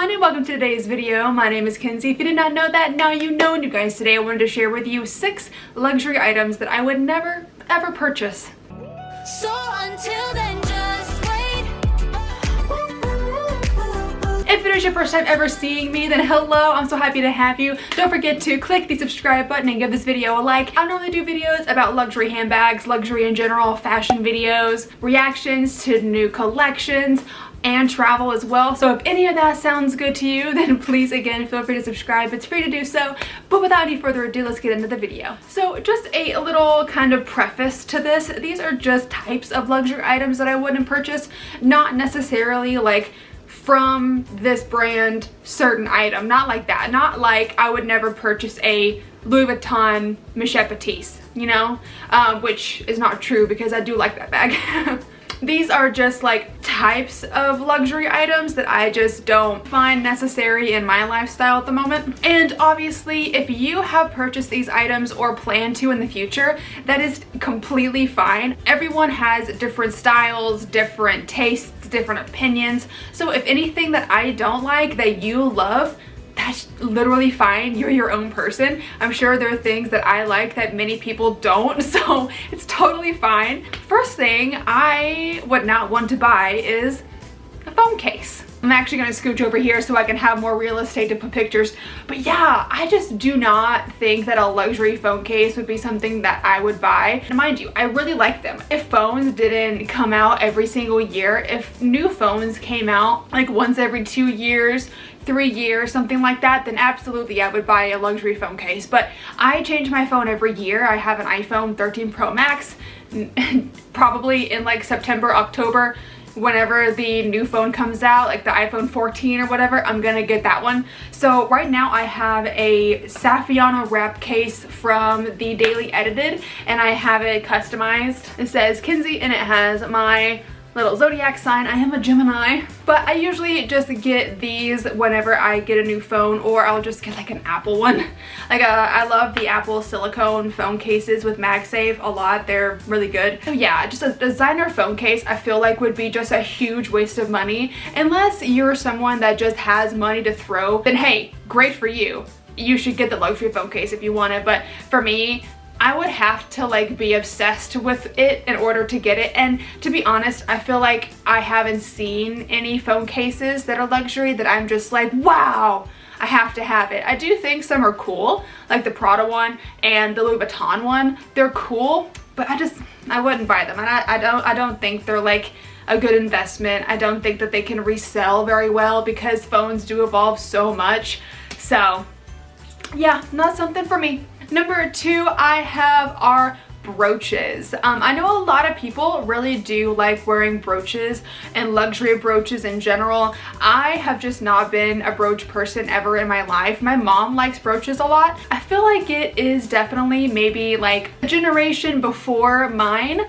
everyone, and welcome to today's video. My name is Kenzie. If you did not know that, now you know. And you guys, today I wanted to share with you 6 luxury items that I would never ever purchase. So until then, just wait. If it is your first time ever seeing me, then hello, I'm so happy to have you. Don't forget to click the subscribe button and give this video a like. I normally do videos about luxury handbags, luxury in general, fashion videos, reactions to new collections, and travel as well. So if any of that sounds good to you, then please again feel free to subscribe. It's free to do so. But without any further ado, let's get into the video. So just a little kind of preface to this. These are just types of luxury items that I wouldn't purchase, not necessarily like from this brand certain item, not like that. Not like I would never purchase a Louis Vuitton Michette Petite, you know, which is not true because I do like that bag. These are just like types of luxury items that I just don't find necessary in my lifestyle at the moment. And obviously, if you have purchased these items or plan to in the future, that is completely fine. Everyone has different styles, different tastes, different opinions. So if anything that I don't like that you love, that's literally fine. You're your own person. I'm sure there are things that I like that many people don't, so it's totally fine. First thing I would not want to buy is a phone case. I'm actually going to scooch over here so I can have more real estate to put pictures. But yeah, I just do not think that a luxury phone case would be something that I would buy. And mind you, I really like them. If phones didn't come out every single year, if new phones came out like once every 2 years, 3 years, something like that, then absolutely I would buy a luxury phone case. But I change my phone every year. I have an iPhone 13 Pro Max. Probably in like September, October, whenever the new phone comes out, like the iPhone 14 or whatever, I'm gonna get that one. So right now I have a Saffiano wrap case from the Daily Edited, and I have it customized. It says Kenzie and it has my little zodiac sign. I am a Gemini, but I usually just get these whenever I get a new phone, or I'll just get like an Apple one. Like I love the Apple silicone phone cases with MagSafe a lot. They're really good. So yeah, just a designer phone case I feel like would be just a huge waste of money. Unless you're someone that just has money to throw, then hey, great for you. You should get the luxury phone case if you want it. But for me, I would have to like be obsessed with it in order to get it. And to be honest, I feel like I haven't seen any phone cases that are luxury that I'm just like, wow, I have to have it. I do think some are cool, like the Prada one and the Louis Vuitton one. They're cool, but I wouldn't buy them. And I don't think they're like a good investment. I don't think that they can resell very well because phones do evolve so much. So yeah, not something for me. Number 2 I have are brooches. I know a lot of people really do like wearing brooches and luxury brooches in general. I have just not been a brooch person ever in my life. My mom likes brooches a lot. I feel like it is definitely maybe like a generation before mine,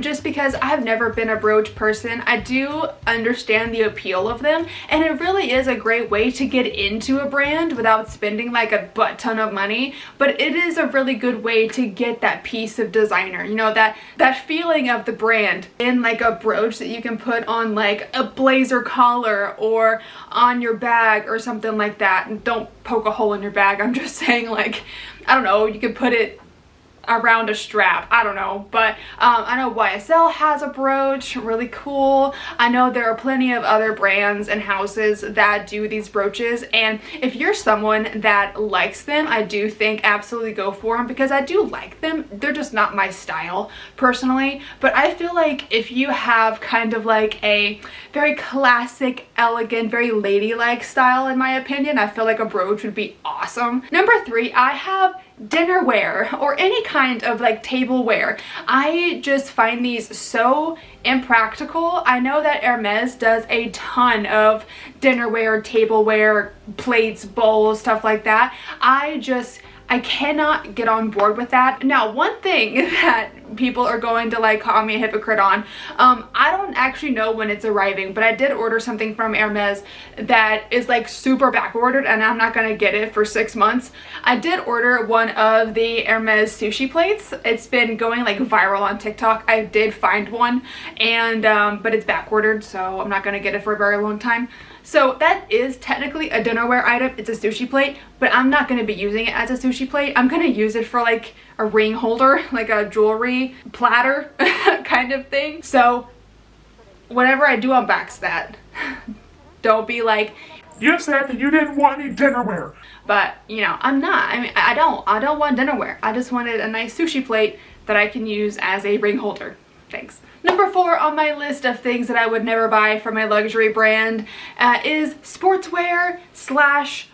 just because I've never been a brooch person. I do understand the appeal of them, and it really is a great way to get into a brand without spending like a butt ton of money, but it is a really good way to get that piece of designer, you know, that feeling of the brand in like a brooch that you can put on like a blazer collar or on your bag or something like that. And don't poke a hole in your bag, I'm just saying, like, I don't know, you could put it around a strap, I don't know. But I know YSL has a brooch, really cool. I know there are plenty of other brands and houses that do these brooches, and if you're someone that likes them, I do think absolutely go for them, because I do like them. They're just not my style personally, but I feel like if you have kind of like a very classic, elegant, very ladylike style, in my opinion, I feel like a brooch would be awesome. Number 3, I have dinnerware, or any kind of like tableware. I just find these so impractical. I know that Hermes does a ton of dinnerware, tableware, plates, bowls, stuff like that. I cannot get on board with that. Now, one thing that people are going to like call me a hypocrite on, I don't actually know when it's arriving, but I did order something from Hermes that is like super back ordered, and I'm not gonna get it for 6 months. I did order one of the Hermes sushi plates. It's been going like viral on TikTok. I did find one, and but it's back ordered, so I'm not gonna get it for a very long time. So that is technically a dinnerware item. It's a sushi plate, but I'm not going to be using it as a sushi plate. I'm going to use it for like a ring holder, like a jewelry platter kind of thing. So whatever I do unbox that. Don't be like, you said that you didn't want any dinnerware. but you know, I'm not. I mean, I don't want dinnerware. I just wanted a nice sushi plate that I can use as a ring holder. Thanks. Number 4 on my list of things that I would never buy from a luxury brand is sportswear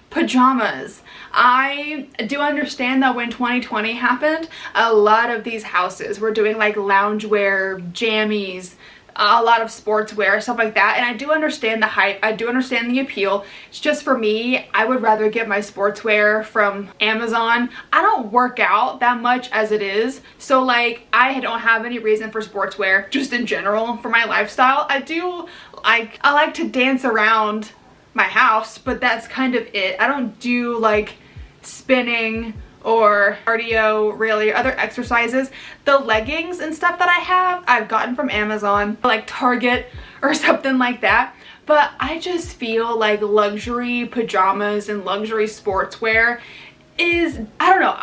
/ pajamas. I do understand that when 2020 happened, a lot of these houses were doing like loungewear, jammies, a lot of sportswear, stuff like that, and I do understand the hype. I do understand the appeal. It's just for me, I would rather get my sportswear from Amazon. I don't work out that much as it is, so like I don't have any reason for sportswear just in general for my lifestyle. I like to dance around my house, but that's kind of it. I don't do like spinning or cardio, really, other exercises. The leggings and stuff that I have, I've gotten from Amazon, like Target or something like that. But I just feel like luxury pajamas and luxury sportswear is, I don't know,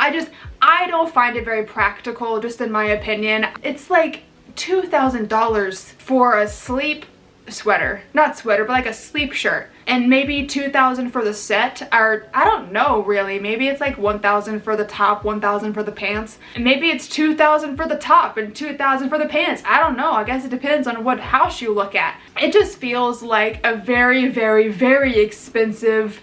I don't find it very practical, just in my opinion. It's like $2,000 for a sleep sweater, not sweater, but like a sleep shirt, and maybe $2,000 for the set, or I don't know really, maybe it's like $1,000 for the top, $1,000 for the pants, and maybe it's $2,000 for the top and $2,000 for the pants. I don't know. I guess it depends on what house you look at. It just feels like a very, very, very expensive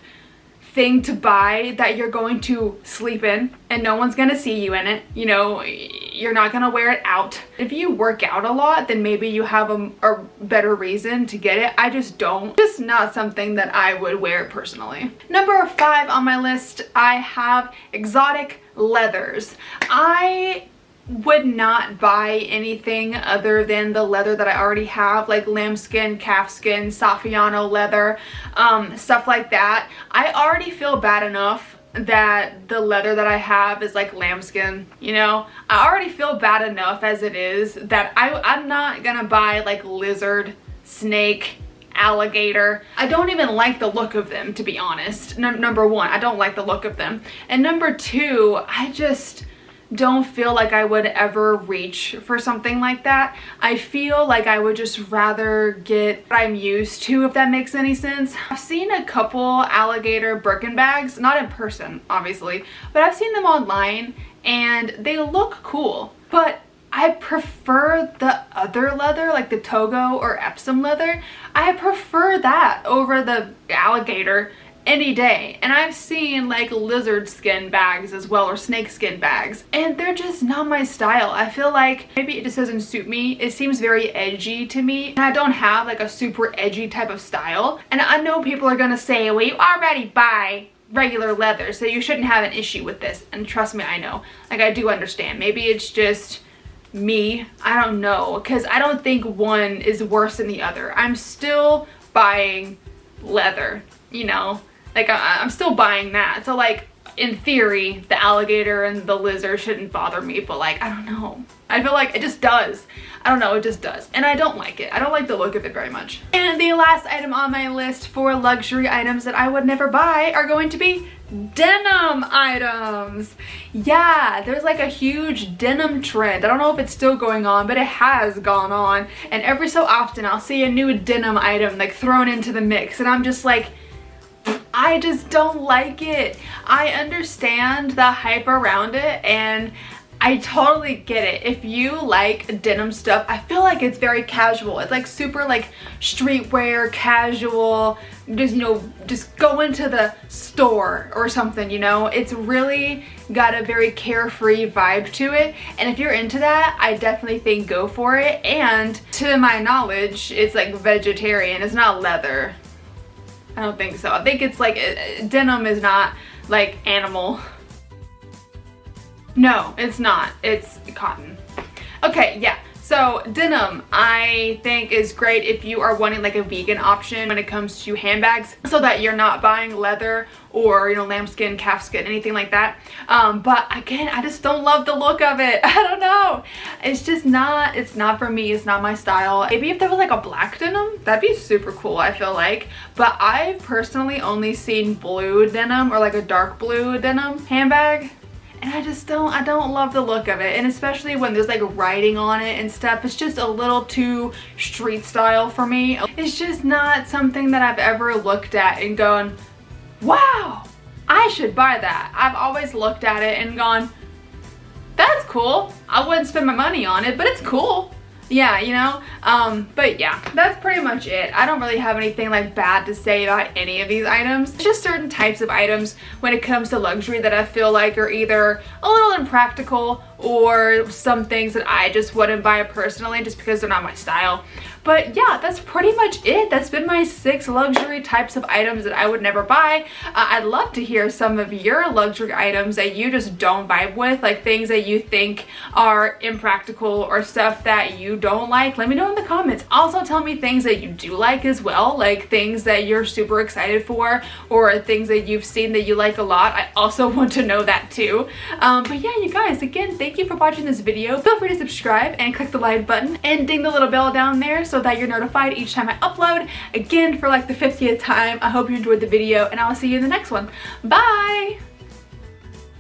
thing to buy that you're going to sleep in and no one's gonna see you in it. You know, you're not gonna wear it out. If you work out a lot, then maybe you have a better reason to get it. I just don't. Just not something that I would wear personally. Number 5 on my list, I have exotic leathers. I would not buy anything other than the leather that I already have, like lambskin, calfskin, Saffiano leather, stuff like that. I already feel bad enough that the leather that I have is like lambskin, you know? I already feel bad enough as it is that I'm not gonna buy like lizard, snake, alligator. I don't even like the look of them, to be honest. Number 1, I don't like the look of them. And number 2, I just don't feel like I would ever reach for something like that. I feel like I would just rather get what I'm used to, if that makes any sense. I've seen a couple alligator Birkin bags, not in person obviously, but I've seen them online and they look cool, but I prefer the other leather, like the Togo or Epsom leather. I prefer that over the alligator any day. And I've seen like lizard skin bags as well, or snake skin bags, and they're just not my style. I feel like maybe it just doesn't suit me. It seems very edgy to me, and I don't have like a super edgy type of style. And I know people are gonna say, well, you already buy regular leather, so you shouldn't have an issue with this. And trust me, I know. Like, I do understand. Maybe it's just me. I don't know, because I don't think one is worse than the other. I'm still buying leather, you know? Like, I'm still buying that. So, like, in theory, the alligator and the lizard shouldn't bother me, but, like, I don't know. I feel like it just does. I don't know, it just does. And I don't like it. I don't like the look of it very much. And the last item on my list for luxury items that I would never buy are going to be denim items. Yeah, there's like a huge denim trend. I don't know if it's still going on, but it has gone on. And every so often I'll see a new denim item like thrown into the mix, and I'm just like, I just don't like it. I understand the hype around it, and I totally get it. If you like denim stuff, I feel like it's very casual. It's like super like streetwear, casual, just, you know, just go into the store or something, you know? It's really got a very carefree vibe to it. And if you're into that, I definitely think go for it. And to my knowledge, it's like vegetarian. It's not leather. I don't think so. I think it's like, denim is not like animal. No, it's not. It's cotton. Okay, yeah. So denim, I think is great if you are wanting like a vegan option when it comes to handbags, so that you're not buying leather or, you know, lambskin, calfskin, anything like that. But again, I just don't love the look of it. I don't know. It's just not, it's not for me. It's not my style. Maybe if there was like a black denim, that'd be super cool, I feel like. But I've personally only seen blue denim or like a dark blue denim handbag. And I don't love the look of it. And especially when there's like writing on it and stuff, it's just a little too street style for me. It's just not something that I've ever looked at and gone, wow, I should buy that. I've always looked at it and gone, that's cool. I wouldn't spend my money on it, but it's cool. Yeah, you know, but yeah, that's pretty much it. I don't really have anything like bad to say about any of these items. It's just certain types of items when it comes to luxury that I feel like are either a little impractical or some things that I just wouldn't buy personally just because they're not my style. But yeah, that's pretty much it. That's been my 6 luxury types of items that I would never buy. I'd love to hear some of your luxury items that you just don't vibe with, like things that you think are impractical or stuff that you don't like. Let me know in the comments. Also tell me things that you do like as well, like things that you're super excited for or things that you've seen that you like a lot. I also want to know that too. But yeah, you guys, again, thank you for watching this video. Feel free to subscribe and click the like button and ding the little bell down there so that you're notified each time I upload. Again, for like the 50th time, I hope you enjoyed the video and I'll see you in the next one. Bye!